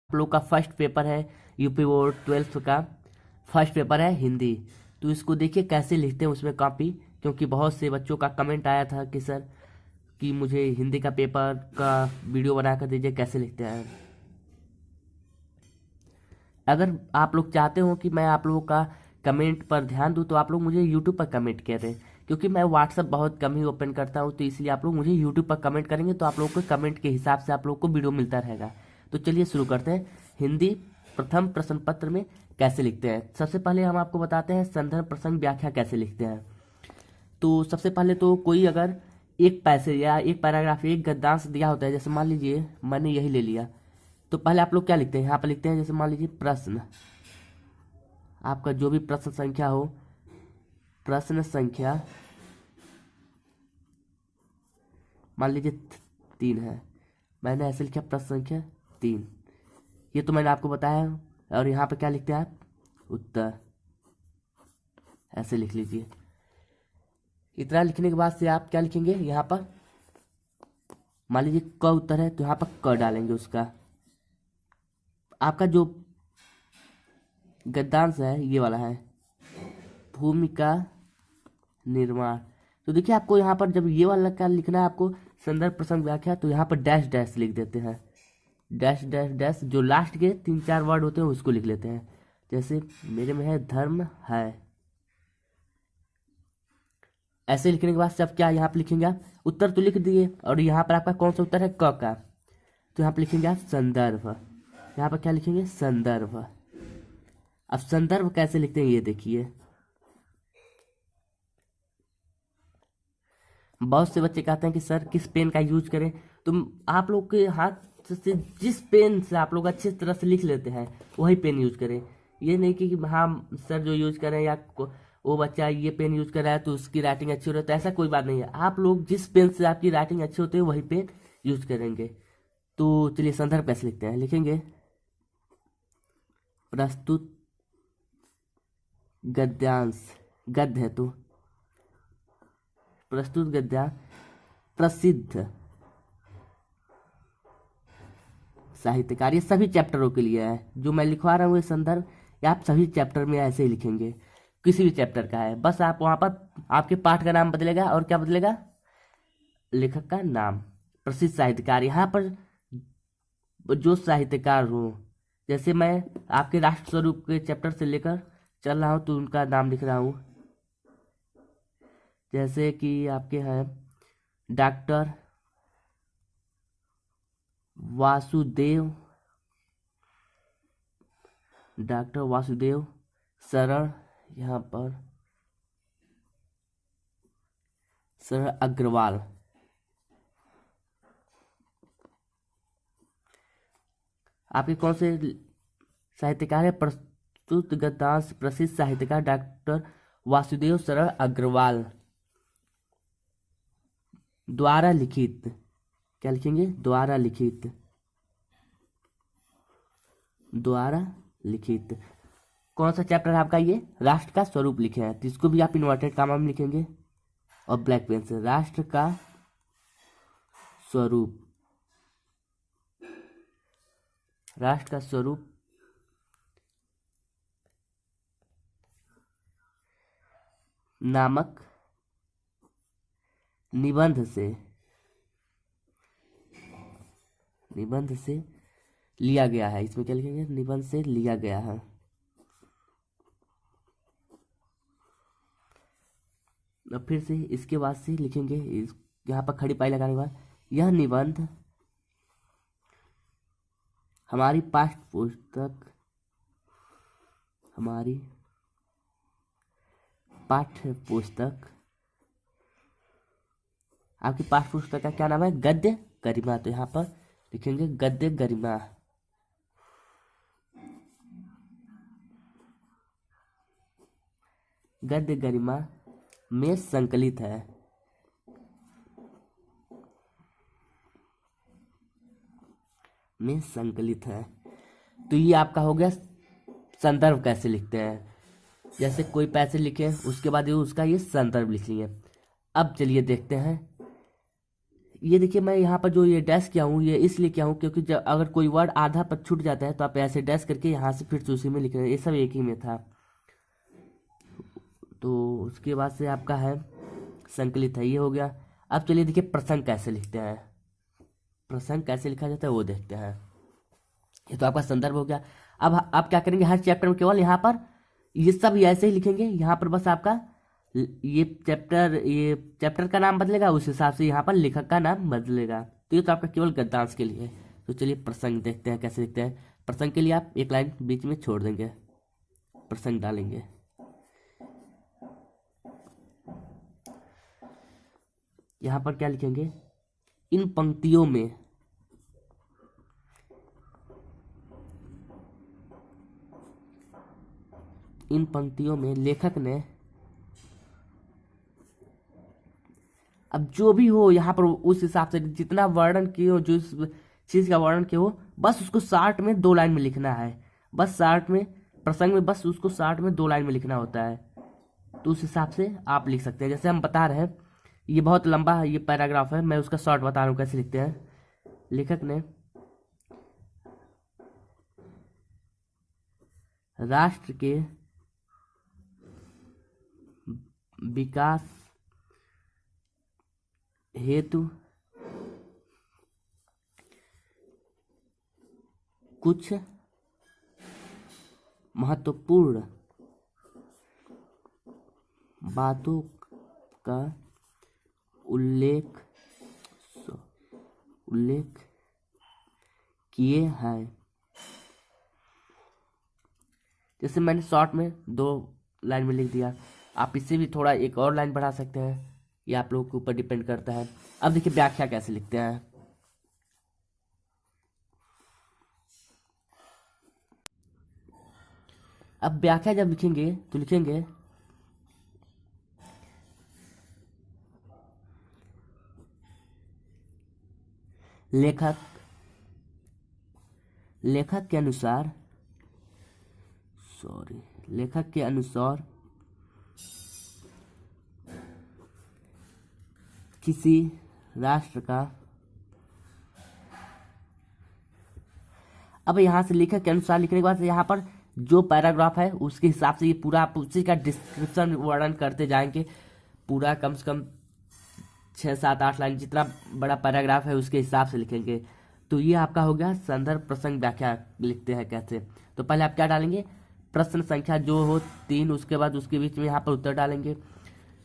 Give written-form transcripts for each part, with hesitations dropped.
आप लोग का फर्स्ट पेपर है यूपी बोर्ड 12th का फर्स्ट पेपर है हिंदी। तो इसको देखिए कैसे लिखते हैं उसमें कॉपी, क्योंकि बहुत से बच्चों का कमेंट आया था कि सर कि मुझे हिंदी का पेपर का वीडियो बना कर दीजिए कैसे लिखते हैं। अगर आप लोग चाहते हो कि मैं आप लोगों का कमेंट पर ध्यान दूं तो आप लोग मुझे यूट्यूब पर कमेंट करें, क्योंकि मैं व्हाट्सअप बहुत कम ही ओपन करता हूं, तो इसलिए आप लोग मुझे यूट्यूब पर कमेंट करेंगे तो आप लोगों को कमेंट के हिसाब से आप लोग को वीडियो मिलता रहेगा। तो चलिए शुरू करते हैं। हिंदी प्रथम प्रश्न पत्र में कैसे लिखते हैं। सबसे पहले हम आपको बताते हैं संदर्भ प्रसंग व्याख्या कैसे लिखते हैं। तो सबसे पहले तो कोई अगर एक पैसेज या एक पैराग्राफ एक गद्यांश दिया होता है, जैसे मान लीजिए मैंने यही ले लिया, तो पहले आप लोग क्या लिखते हैं, यहाँ पर लिखते हैं जैसे मान लीजिए प्रश्न, आपका जो भी प्रश्न संख्या हो, प्रश्न संख्या मान लीजिए 3 है, मैंने ऐसे लिखा प्रश्न संख्या 3, ये तो मैंने आपको बताया। और यहाँ पर क्या लिखते हैं आप, उत्तर, ऐसे लिख लीजिए। इतना लिखने के बाद से आप क्या लिखेंगे, यहाँ पर मान लीजिए क उत्तर है तो यहाँ पर क डालेंगे उसका। आपका जो गद्यांश है ये वाला है, भूमिका निर्माण। तो देखिए आपको यहाँ पर जब ये वाला क्या लिखना है, आपको संदर्भ प्रसंग व्याख्या, तो यहाँ पर डैश डैश लिख देते हैं, डैश डैश डैश, जो लास्ट के 3-4 वर्ड होते हैं उसको लिख लेते हैं। जैसे मेरे में है धर्म है, ऐसे लिखने के बाद सब क्या यहाँ पर लिखेंगे आप, उत्तर तो लिख दिए, और यहाँ पर आपका कौन सा उत्तर है, क का, तो यहाँ पर लिखेंगे आप संदर्भ। यहाँ पर क्या लिखेंगे, संदर्भ। अब संदर्भ कैसे लिखते हैं ये देखिए। बहुत से बच्चे कहते हैं कि सर किस पेन का यूज करें, तो आप लोग के हाथ से जिस पेन से आप लोग अच्छी तरह से लिख लेते हैं वही पेन यूज करें। ये नहीं कि हाँ सर जो यूज करें या वो बच्चा ये पेन यूज कर रहा है तो उसकी राइटिंग अच्छी हो रही है, तो ऐसा कोई बात नहीं है। आप लोग जिस पेन से आपकी राइटिंग अच्छी होती है वही पेन यूज करेंगे। तो चलिए संदर्भ कैसे लिखते हैं, लिखेंगे प्रस्तुत गद्यांश, गद्य है तो प्रस्तुत गद्यांश प्रसिद्ध साहित्यकार, ये सभी चैप्टरों के लिए है। जो मैं लिखवा रहा हूँ ये संदर्भ, ये आप सभी चैप्टर में ऐसे ही लिखेंगे, किसी भी चैप्टर का है, बस आप वहाँ पर आपके पाठ का नाम बदलेगा और क्या बदलेगा, लेखक का नाम, प्रसिद्ध साहित्यकार। यहाँ पर जो साहित्यकार हो, जैसे मैं आपके राष्ट्र स्वरूप के चैप्टर से लेकर चल रहा हूँ तो उनका नाम लिख रहा हूँ। जैसे कि आपके हैं डॉक्टर वासुदेव, डॉक्टर वासुदेव शरण, यहाँ पर शरण अग्रवाल। आपके कौन से साहित्यकार है, प्रस्तुत गद्यांश प्रसिद्ध साहित्यकार डॉक्टर वासुदेव शरण अग्रवाल द्वारा लिखित, क्या लिखेंगे, द्वारा लिखित, द्वारा लिखित। कौन सा चैप्टर है आपका, ये राष्ट्र का स्वरूप लिखे हैं, तो इसको भी आप इन्वर्टेड कामा में लिखेंगे और ब्लैक पेन से, राष्ट्र का स्वरूप, राष्ट्र का स्वरूप नामक निबंध से, निबंध से लिया गया है। इसमें क्या लिखेंगे, निबंध से लिया गया है। अब फिर से इसके बाद से लिखेंगे, यहाँ पर खड़ी पाई लगाने के बाद, यह निबंध हमारी पाठ्य पुस्तक, हमारी पाठ्य पुस्तक, आपकी पाठ्य पुस्तक का क्या नाम है, गद्य गरिमा। तो यहाँ पर लिखेंगे गद्य गरिमा, गद्य गरिमा में संकलित है, में संकलित है। तो ये आपका हो गया संदर्भ कैसे लिखते हैं। जैसे कोई पैसे लिखे उसके बाद ये उसका ये संदर्भ लिख लिए। अब चलिए देखते हैं ये देखिए मैं यहाँ पर जो ये डैश किया हूँ ये इसलिए किया हूँ क्योंकि जब अगर कोई वर्ड आधा पर छूट जाता है तो आप ऐसे डैश करके यहाँ से फिर से उसी में लिख रहे हैं, ये सब एक ही में था। तो उसके बाद से आपका है संकलित है, ये हो गया। अब चलिए देखिए प्रसंग कैसे लिखते हैं, प्रसंग कैसे लिखा जाता है वो देखते हैं। ये तो आपका संदर्भ हो गया। अब आप क्या करेंगे, हर चैप्टर में केवल यहाँ पर ये सब ऐसे ही लिखेंगे, यहाँ पर बस आपका ये चैप्टर का नाम बदलेगा, उस हिसाब से यहाँ पर लेखक का नाम बदलेगा। तो ये तो आपका केवल गद्यांश के लिए। तो चलिए प्रसंग देखते हैं कैसे लिखते हैं। प्रसंग के लिए आप एक लाइन बीच में छोड़ देंगे, प्रसंग डालेंगे। यहाँ पर क्या लिखेंगे, इन पंक्तियों में लेखक ने, अब जो भी हो यहाँ पर उस हिसाब से जितना वर्णन किए हो, जो इस चीज़ का वर्णन किए हो, बस उसको 60 में 2 लाइन में लिखना है। बस 60 में प्रसंग में बस उसको 60 में 2 लाइन में लिखना होता है। तो उस हिसाब से आप लिख सकते हैं। जैसे हम बता रहे हैं, ये बहुत लंबा ये पैराग्राफ है, मैं उसका शॉर्ट बता रहा हूँ कैसे लिखते हैं। लेखक ने राष्ट्र के विकास हेतु कुछ महत्वपूर्ण बातों का उल्लेख किए हैं। जैसे मैंने शॉर्ट में 2 लाइन में लिख दिया, आप इससे भी थोड़ा एक और लाइन बढ़ा सकते हैं, ये आप लोगों के ऊपर डिपेंड करता है। अब देखिए व्याख्या कैसे लिखते हैं। अब व्याख्या जब लिखेंगे तो लिखेंगे लेखक के अनुसार किसी राष्ट्र का, अब यहाँ से लेखक के अनुसार लिखने के बाद यहाँ पर जो पैराग्राफ है उसके हिसाब से ये पूरा आप उसी का डिस्क्रिप्शन वर्णन करते जाएंगे। पूरा कम से कम 6, 7, 8 लाइन जितना बड़ा पैराग्राफ है उसके हिसाब से लिखेंगे। तो ये आपका हो गया संदर्भ प्रसंग व्याख्या लिखते हैं कैसे। तो पहले आप क्या डालेंगे, प्रश्न संख्या जो हो 3, उसके बाद उसके बीच में यहाँ पर उत्तर डालेंगे।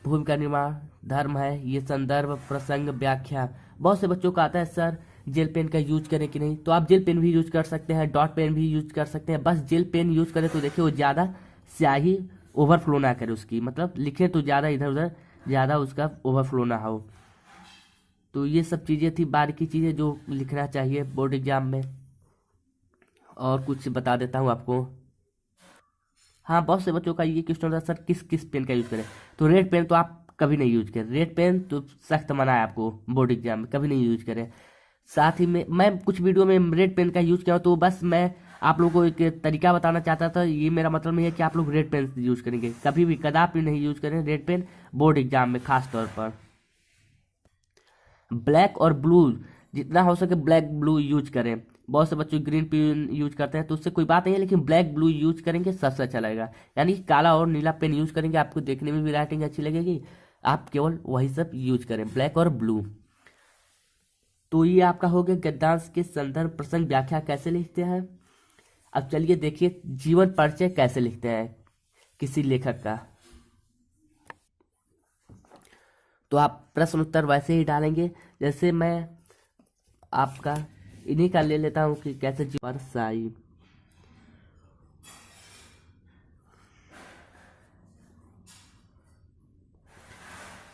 भूमिका निर्माण धर्म है, ये संदर्भ प्रसंग व्याख्या। बहुत से बच्चों का आता है सर जेल पेन का यूज करें कि नहीं, तो आप जेल पेन भी यूज कर सकते हैं, डॉट पेन भी यूज कर सकते हैं। बस जेल पेन यूज करें तो देखिए वो ज़्यादा स्याही ओवरफ्लो ना करे उसकी, मतलब लिखे तो ज़्यादा इधर उधर ज़्यादा उसका ओवरफ्लो ना हो। तो ये सब चीज़ें थी, बारीकी चीज़ें जो लिखना चाहिए बोर्ड एग्जाम में। और कुछ बता देता हूँ आपको। हाँ, बहुत से बच्चों का ये क्वेश्चन होता है सर किस पेन का यूज़ करें। तो रेड पेन तो आप कभी नहीं यूज करें, रेड पेन तो सख्त मना है आपको बोर्ड एग्जाम में, कभी नहीं यूज करें। साथ ही में मैं कुछ वीडियो में रेड पेन का यूज़ किया, तो बस मैं आप लोगों को एक तरीका बताना चाहता था। ये मेरा मतलब नहीं है कि आप लोग रेड पेन यूज करेंगे, कभी भी कदापि नहीं यूज करें रेड पेन बोर्ड एग्जाम में। खास तौर पर ब्लैक और ब्लू, जितना हो सके ब्लैक ब्लू यूज करें। बहुत से बच्चे ग्रीन पेन यूज करते हैं तो उससे कोई बात नहीं है, लेकिन ब्लैक ब्लू यूज करेंगे सबसे अच्छा लगेगा। यानी काला और नीला पेन यूज करेंगे, आपको देखने में भी राइटिंग अच्छी लगेगी। आप केवल वही सब यूज करें, ब्लैक और ब्लू। तो ये आपका हो गया गद्यांश के संदर्भ प्रसंग व्याख्या कैसे लिखते हैं। अब चलिए देखिए जीवन परिचय कैसे लिखते हैं किसी लेखक का। तो आप प्रश्न उत्तर वैसे ही डालेंगे जैसे मैं आपका इन्हीं का ले लेता हूँ कि कैसे जीवन साई।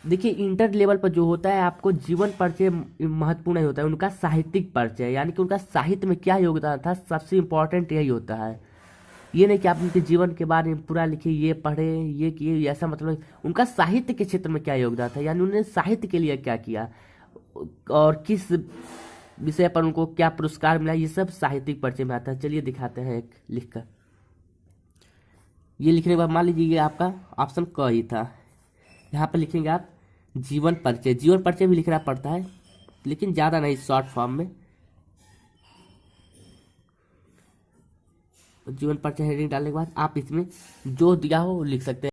देखिए इंटर लेवल पर जो होता है आपको जीवन परिचय महत्वपूर्ण नहीं होता है, उनका साहित्यिक परिचय, यानी कि उनका साहित्य में क्या योगदान था सबसे इम्पोर्टेंट यही होता है। ये नहीं कि आप उनके जीवन के बारे में पूरा लिखिए, ये पढ़े, ये किए, ऐसा मतलब उनका साहित्य के क्षेत्र में क्या योगदान था, यानी उन्होंने साहित्य के लिए क्या किया और किस विषय पर उनको क्या पुरस्कार मिला, ये सब साहित्यिक परिचय में आता है। चलिए दिखाते हैं एक लिखकर। ये लिखने के बाद मान लीजिए ये आपका ऑप्शन क ही था, यहाँ पर लिखेंगे आप जीवन परिचय। जीवन परिचय भी लिखना पड़ता है, लेकिन ज़्यादा नहीं, शॉर्ट फॉर्म में। जीवन परिचय हेडिंग डालने के बाद आप इसमें जो दिया हो वो लिख सकते हैं।